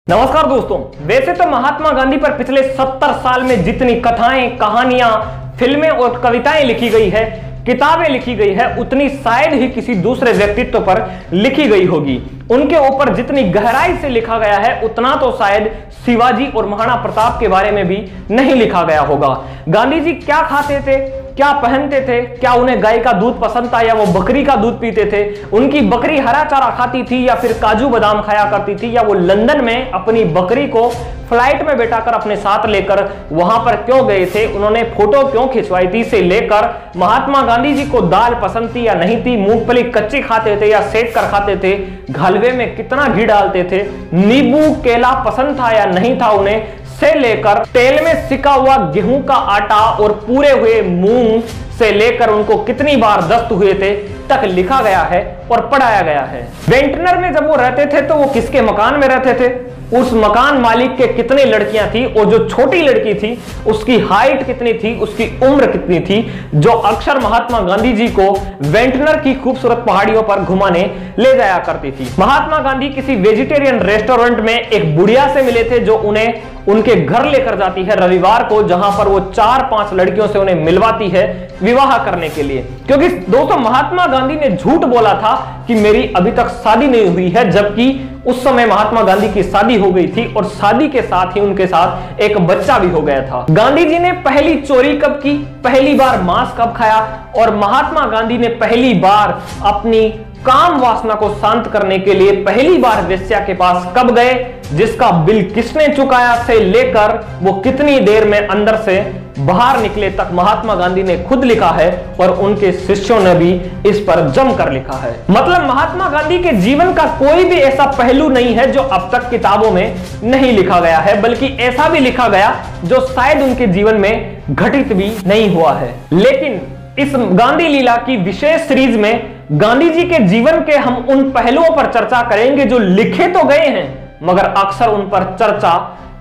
नमस्कार दोस्तों। वैसे तो महात्मा गांधी पर पिछले 70 साल में जितनी कथाएं, कहानियां, फिल्में और कविताएं लिखी गई है, किताबें लिखी गई है, उतनी शायद ही किसी दूसरे व्यक्तित्व पर लिखी गई होगी। उनके ऊपर जितनी गहराई से लिखा गया है उतना तो शायद शिवाजी और महाराणा प्रताप के बारे में भी नहीं लिखा गया होगा। गांधी जी क्या खाते थे, क्या पहनते थे, क्या उन्हें गाय का दूध पसंद था या वो बकरी का दूध पीते थे, उनकी बकरी हरा चारा खाती थी या फिर काजू बादाम खाया करती थी, या वो लंदन में अपनी बकरी को फ्लाइट में बैठाकर अपने साथ लेकर वहां पर क्यों गए थे, उन्होंने फोटो क्यों खिंचवाई थी, से लेकर महात्मा गांधी जी को दाल पसंद थी या नहीं थी, मूंगफली कच्ची खाते थे या सेक कर खाते थे, हलवे में कितना घी डालते थे, नींबू केला पसंद था या नहीं था उन्हें, से लेकर तेल में सिका हुआ गेहूं का आटा और पूरे हुए मूंग से लेकर उनको कितनी बार दस्त हुए थे तक लिखा गया है और पढ़ाया गया है। वेंटनर में जब वो रहते थे तो वो किसके मकान में रहते थे, उस मकान मालिक के कितनी लड़कियां थी, और जो छोटी लड़की थी उसकी हाइट कितनी थी, उसकी उम्र कितनी थी, जो अक्सर महात्मा गांधी जी को वेंटनर की खूबसूरत पहाड़ियों पर घुमाने ले जाया करती थी। महात्मा गांधी किसी वेजिटेरियन रेस्टोरेंट में एक बुढ़िया से मिले थे जो उन्हें उनके घर लेकर जाती है रविवार को, जहां पर वो 4-5 लड़कियों से उन्हें मिलवाती है विवाह करने के लिए। क्योंकि दोस्तों महात्मा गांधी ने झूठ बोला था कि मेरी अभी तक शादी नहीं हुई है, जबकि उस समय महात्मा गांधी की शादी हो गई थी और शादी के साथ ही उनके साथ एक बच्चा भी हो गया था। गांधी जी ने पहली चोरी कब की, पहली बार मांस कब खाया, और महात्मा गांधी ने पहली बार अपनी काम वासना को शांत करने के लिए पहली बार वेश्या के पास कब गए, जिसका बिल किसने चुकाया, से लेकर वो कितनी देर में अंदर से बाहर निकले तक महात्मा गांधी ने खुद लिखा है और उनके शिष्यों ने भी इस पर जमकर लिखा है। मतलब महात्मा गांधी के जीवन का कोई भी ऐसा पहलू नहीं है जो अब तक किताबों में नहीं लिखा गया है, बल्कि ऐसा भी लिखा गया जो शायद उनके जीवन में घटित भी नहीं हुआ है। लेकिन इस गांधी लीला की विशेष सीरीज में गांधी जी के जीवन के हम उन पहलुओं पर चर्चा करेंगे जो लिखे तो गए हैं मगर अक्सर उन पर चर्चा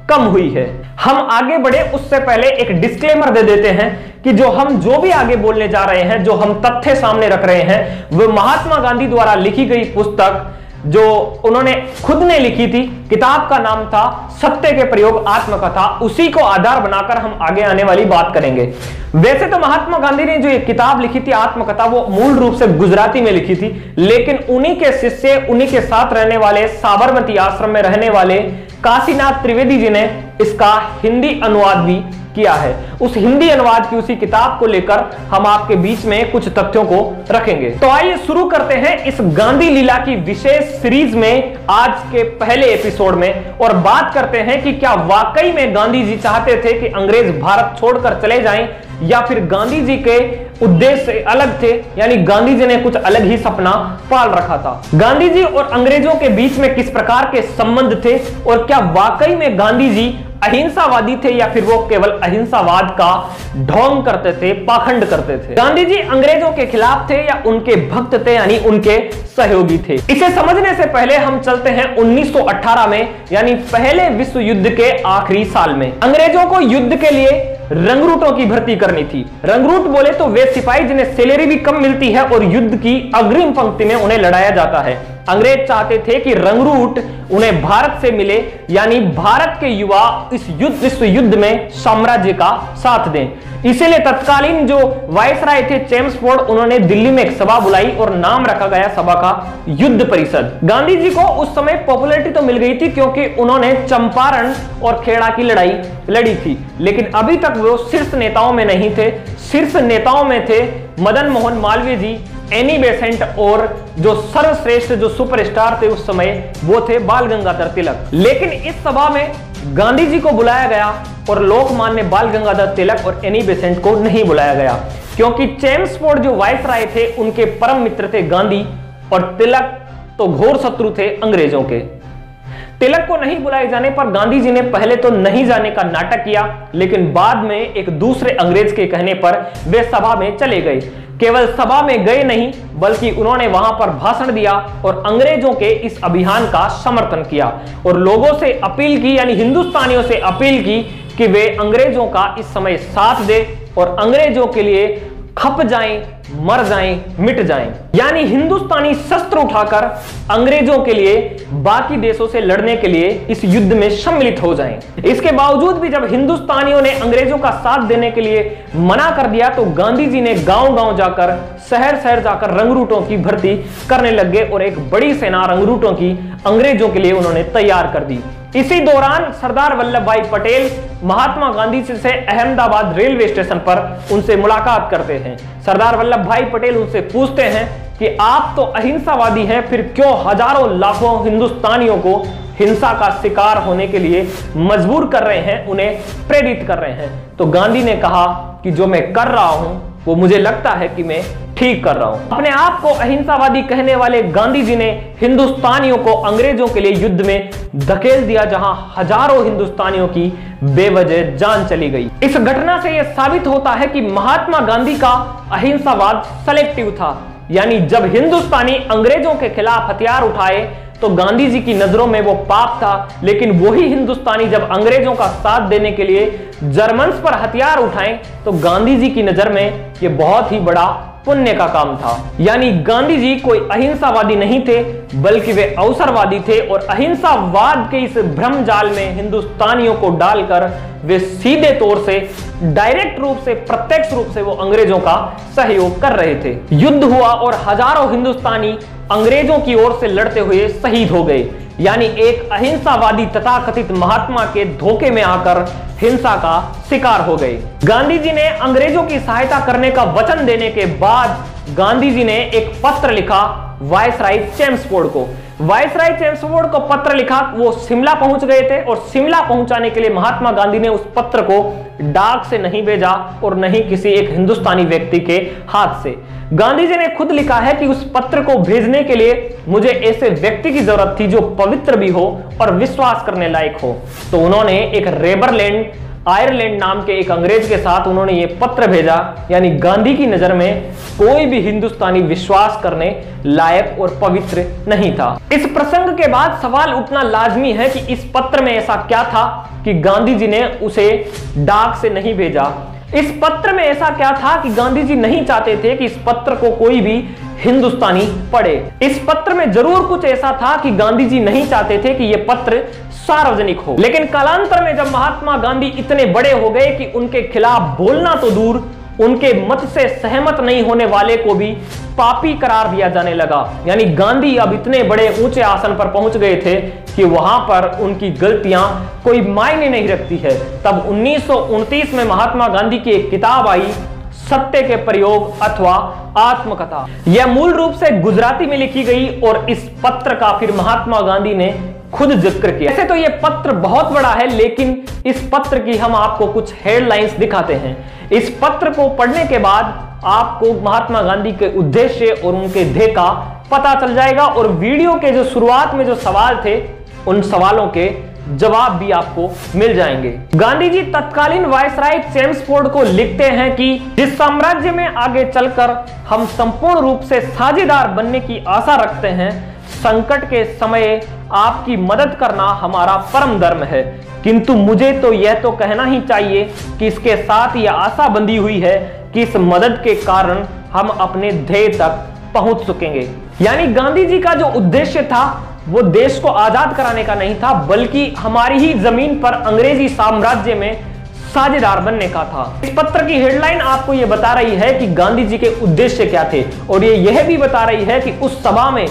कम हुई है। हम आगे बढ़े उससे पहले एक डिस्क्लेमर दे देते हैं कि जो भी आगे बोलने जा रहे हैं, जो हम तथ्य सामने रख रहे हैं, वो महात्मा गांधी द्वारा लिखी गई पुस्तक जो उन्होंने खुद ने लिखी थी, किताब का नाम था सत्य के प्रयोग आत्मकथा, उसी को आधार बनाकर हम आगे आने वाली बात करेंगे। वैसे तो महात्मा गांधी ने जो ये किताब लिखी थी आत्मकथा, वो मूल रूप से गुजराती में लिखी थी, लेकिन उन्हीं के शिष्य, उन्हीं के साथ रहने वाले, साबरमती आश्रम में रहने वाले काशीनाथ त्रिवेदी जी ने इसका हिंदी अनुवाद भी किया है। उस हिंदी अनुवाद की उसी किताब को लेकर हम आपके बीच में कुछ तथ्यों को रखेंगे। तो आइए शुरू करते हैं इस गांधी लीला की विशेष सीरीज में आज के पहले एपिसोड में, और बात करते हैं कि क्या वाकई में गांधी जी चाहते थे कि अंग्रेज भारत छोड़कर चले जाएं, या फिर गांधी जी के उद्देश्य अलग थे, यानी गांधी जी ने कुछ अलग ही सपना पाल रखा था। गांधी जी और अंग्रेजों के बीच में किस प्रकार के संबंध थे, और क्या वाकई में गांधी जी अहिंसावादी थे या फिर वो केवल अहिंसावाद का ढोंग करते थे, पाखंड करते थे। गांधी जी अंग्रेजों के खिलाफ थे या उनके भक्त थे, यानी उनके सहयोगी थे। इसे समझने से पहले हम चलते हैं 1918 में, यानी पहले विश्व युद्ध के आखिरी साल में। अंग्रेजों को युद्ध के लिए रंगरूटों की भर्ती करनी थी। रंगरूट बोले तो वे सिपाही जिन्हें सैलरी भी कम मिलती है और युद्ध की अग्रिम पंक्ति में उन्हें लड़ाया जाता है। अंग्रेज चाहते थे कि रंगरूट उन्हें भारत से मिले, यानी भारत के युवा इस विश्व युद्ध में साम्राज्य का साथ दें। इसीलिए तत्कालीन जो वायसराय थे चेम्सफोर्ड, उन्होंने दिल्ली में एक सभा बुलाई और नाम रखा गया सभा का युद्ध परिषद। गांधी जी को उस समय पॉपुलैरिटी तो मिल गई थी क्योंकि उन्होंने चंपारण और खेड़ा की लड़ाई लड़ी थी, लेकिन अभी तक वो शीर्ष नेताओं में नहीं थे। शीर्ष नेताओं में थे मदन मोहन मालवीय जी, एनी बेसेंट, और जो सर्वश्रेष्ठ जो सुपरस्टार थे उस समय वो थे बाल गंगाधर तिलक। लेकिन इस सभा में गांधी जी को बुलाया गया और लोकमान्य बाल गंगाधर तिलक और एनी बेसेंट को नहीं बुलाया गया, क्योंकि चेम्सफोर्ड जो वायसराय थे उनके परम मित्र थे गांधी, और तिलक तो घोर शत्रु थे अंग्रेजों के। तिलक को नहीं बुलाए जाने पर गांधी जी ने पहले तो नहीं जाने का नाटक किया, लेकिन बाद में एक दूसरे अंग्रेज के कहने पर वे सभा में चले गए। केवल सभा में गए नहीं बल्कि उन्होंने वहां पर भाषण दिया और अंग्रेजों के इस अभियान का समर्थन किया और लोगों से अपील की, यानी हिंदुस्तानियों से अपील की कि वे अंग्रेजों का इस समय साथ दे और अंग्रेजों के लिए खप जाएं, मर जाएं, मिट जाएं। यानी हिंदुस्तानी शस्त्र उठाकर अंग्रेजों के लिए, बाकी देशों से लड़ने के लिए इस युद्ध में सम्मिलित हो जाएं। इसके बावजूद भी जब हिंदुस्तानियों ने अंग्रेजों का साथ देने के लिए मना कर दिया तो गांधी जी ने गांव-गांव जाकर, शहर-शहर जाकर रंगरूटों की भर्ती करने लग गए और एक बड़ी सेना रंगरूटों की अंग्रेजों के लिए उन्होंने तैयार कर दी। इसी दौरान सरदार वल्लभ भाई पटेल महात्मा गांधी से अहमदाबाद रेलवे स्टेशन पर उनसे मुलाकात करते हैं। सरदार वल्लभ भाई पटेल उनसे पूछते हैं कि आप तो अहिंसावादी हैं, फिर क्यों हजारों लाखों हिंदुस्तानियों को हिंसा का शिकार होने के लिए मजबूर कर रहे हैं, उन्हें प्रेरित कर रहे हैं। तो गांधी ने कहा कि जो मैं कर रहा हूं वो मुझे लगता है कि मैं ठीक कर रहा हूं। अपने आप को अहिंसावादी कहने वाले गांधी जी ने हिंदुस्तानियों को अंग्रेजों के लिए युद्ध में धकेल दिया, जहां हजारों हिंदुस्तानियों की बेवजह जान चली गई। इस घटना से यह साबित होता है कि महात्मा गांधी का अहिंसावाद सेलेक्टिव था। यानी जब हिंदुस्तानी अंग्रेजों के खिलाफ हथियार उठाए तो गांधी जी की नजरों में वो पाप था, लेकिन वही हिंदुस्तानी जब अंग्रेजों का साथ देने के लिए जर्मन्स पर हथियार उठाएं तो गांधी जी की नजर में ये बहुत ही बड़ा पुण्य का काम था। यानी गांधी जी कोई अहिंसावादी नहीं थे, बल्कि वे अवसरवादी थे और अहिंसावाद के इस भ्रम जाल में हिंदुस्तानियों को डालकर वे सीधे तौर से, डायरेक्ट रूप से, प्रत्यक्ष रूप से वो अंग्रेजों का सहयोग कर रहे थे। युद्ध हुआ और हजारों हिंदुस्तानी अंग्रेजों की ओर से लड़ते हुए शहीद हो गए। यानी एक अहिंसावादी तथाकथित महात्मा के धोखे में आकर हिंसा का शिकार हो गए। गांधी जी ने अंग्रेजों की सहायता करने का वचन देने के बाद गांधी जी ने एक पत्र लिखा वायसराय चेम्सफोर्ड को। वायसराय चेम्सफोर्ड को पत्र लिखा, वो शिमला पहुंच गए थे और शिमला पहुंचाने के लिए महात्मा गांधी ने उस पत्र को डाक से नहीं भेजा और नहीं किसी एक हिंदुस्तानी व्यक्ति के हाथ से। गांधी जी ने खुद लिखा है कि उस पत्र को भेजने के लिए मुझे ऐसे व्यक्ति की जरूरत थी जो पवित्र भी हो और विश्वास करने लायक हो। तो उन्होंने एक रेबरलैंड आयरलैंड नाम के एक अंग्रेज के साथ उन्होंने ये पत्र भेजा। यानी गांधी की नजर में कोई भी हिंदुस्तानी विश्वास करने लायक और पवित्र नहीं था। इस प्रसंग के बाद सवाल उठना लाजमी है कि इस पत्र में ऐसा क्या था कि गांधी जी ने उसे डाक से नहीं भेजा। इस पत्र में ऐसा क्या था कि गांधी जी नहीं चाहते थे कि इस पत्र को कोई भी हिंदुस्तानी पढ़े। इस पत्र में जरूर कुछ ऐसा था कि गांधी जी नहीं चाहते थे कि यह पत्र सार्वजनिक हो। लेकिन कालांतर में जब महात्मा गांधी इतने बड़े हो गए कि उनके खिलाफ बोलना तो दूर, उनके मत से सहमत नहीं होने वाले को भी पापी करार दिया जाने लगा। यानी गांधी अब इतने बड़े ऊंचे आसन पर पहुंच गए थे कि वहां पर उनकी गलतियां कोई मायने नहीं रखती है। तब 1929 में महात्मा गांधी की एक किताब आई, सत्य के प्रयोग अथवा आत्मकथा। यह मूल रूप से गुजराती में लिखी गई और इस पत्र का फिर महात्मा गांधी ने खुद जिक्र किया। ऐसे तो यह पत्र बहुत बड़ा है, लेकिन इस पत्र की हम आपको कुछ हेडलाइंस दिखाते हैं। इस पत्र को पढ़ने के बाद आपको महात्मा गांधी के उद्देश्य और उनके ध्येय का पता चल जाएगा और वीडियो के जो शुरुआत में जो सवाल थे उन सवालों के जवाब भी आपको मिल जाएंगे। गांधी जी तत्कालीन वायसराय चेम्सफोर्ड को लिखते हैं कि जिस साम्राज्य में आगे चलकर हम संपूर्ण रूप से साझेदार बनने की आशा रखते हैं, संकट के समय आपकी मदद करना हमारा परम धर्म है। किंतु मुझे तो यह तो कहना ही चाहिए कि इसके साथ यह आशा बंधी हुई है कि इस मदद के कारण हम अपने ध्येय तक पहुंच सकेंगे। यानी गांधी जी का जो उद्देश्य था वो देश को आजाद कराने का नहीं था, बल्कि हमारी ही जमीन पर अंग्रेजी साम्राज्य में साझेदार बनने का था। इस पत्र की हेडलाइन आपको यह बता रही है कि गांधी जी के उद्देश्य क्या थे और ये यह भी बता रही है कि उस सभा में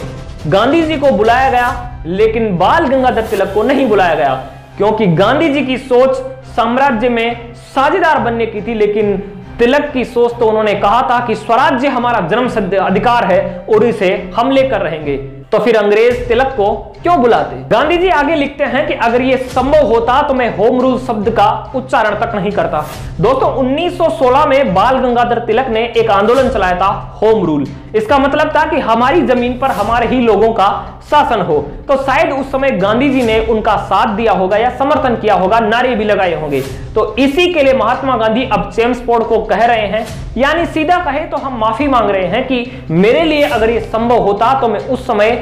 गांधी जी को बुलाया गया लेकिन बाल गंगाधर तिलक को नहीं बुलाया गया, क्योंकि गांधी जी की सोच साम्राज्य में साझेदार बनने की थी, लेकिन तिलक की सोच तो उन्होंने कहा था कि स्वराज्य हमारा जन्मसिद्ध अधिकार है और इसे हम लेकर रहेंगे। तो फिर अंग्रेज तिलक को क्यों बुलाते? गांधी जी आगे लिखते हैं कि अगर यह संभव होता तो मैं होम रूल शब्द का उच्चारण तक नहीं करता। दोस्तों 1916 में बाल गंगाधर तिलक ने एक आंदोलन चलाया था, होम रूल। इसका मतलब था कि हमारी जमीन पर हमारे ही लोगों का शासन हो। तो शायद उस समय गांधी जी ने उनका साथ दिया होगा या समर्थन किया होगा, नारे भी लगाए होंगे। तो इसी के लिए महात्मा गांधी अब चेम्सफोर्ड को कह रहे हैं, यानी सीधा कहे तो हम माफी मांग रहे हैं कि मेरे लिए अगर यह संभव होता तो मैं उस समय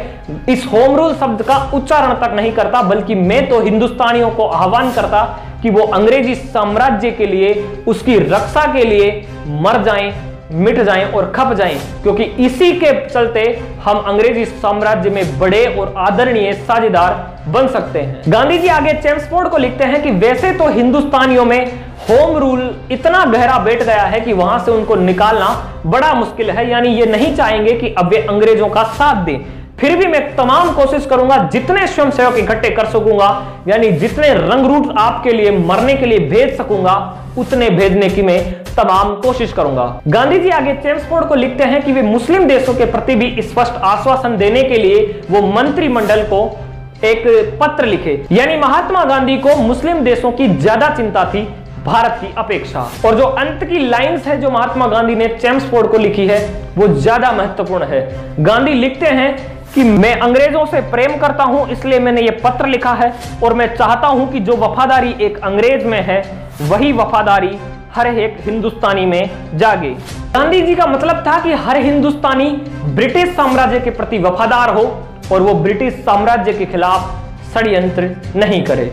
इस होम रूल शब्द का उच्चारण तक नहीं करता, बल्कि मैं तो हिंदुस्तानियों को आह्वान करता कि वो अंग्रेजी साम्राज्य के लिए, उसकी रक्षा के लिए मर जाएं, मिट जाएं और खप जाएं, क्योंकि इसी के चलते हम अंग्रेजी साम्राज्य में बड़े और आदरणीय साझेदार बन सकते हैं। गांधी जी आगे चेम्सफोर्ड को लिखते हैं कि वैसे तो हिंदुस्तानियों में होम रूल इतना गहरा बैठ गया है कि वहां से उनको निकालना बड़ा मुश्किल है, यानी ये नहीं चाहेंगे कि अब वे अंग्रेजों का साथ दें। फिर भी मैं तमाम कोशिश करूंगा, जितने स्वयंसेवक इकट्ठे कर सकूंगा, यानी जितने रंगरूट आपके लिए मरने के लिए भेज सकूंगा उतने भेजने की मैं तमाम कोशिश करूंगा। गांधी जी आगे चेम्सफोर्ड को लिखते हैं कि वे मुस्लिम देशों के प्रति भी स्पष्ट आश्वासन देने के लिए वो मंत्रिमंडल को एक पत्र लिखे, यानी महात्मा गांधी को मुस्लिम देशों की ज्यादा चिंता थी भारत की अपेक्षा। और जो अंत की लाइंस है जो महात्मा गांधी ने चेम्सफोर्ड को लिखी है वो ज्यादा महत्वपूर्ण है। गांधी लिखते हैं कि मैं अंग्रेजों से प्रेम करता हूं, इसलिए मैंने ये पत्र लिखा है और मैं चाहता हूं कि जो वफादारी एक अंग्रेज में है वही वफादारी हर एक हिंदुस्तानी में जागे। गांधी जी का मतलब था कि हर हिंदुस्तानी ब्रिटिश साम्राज्य के प्रति वफादार हो और वो ब्रिटिश साम्राज्य के खिलाफ षड्यंत्र नहीं करे।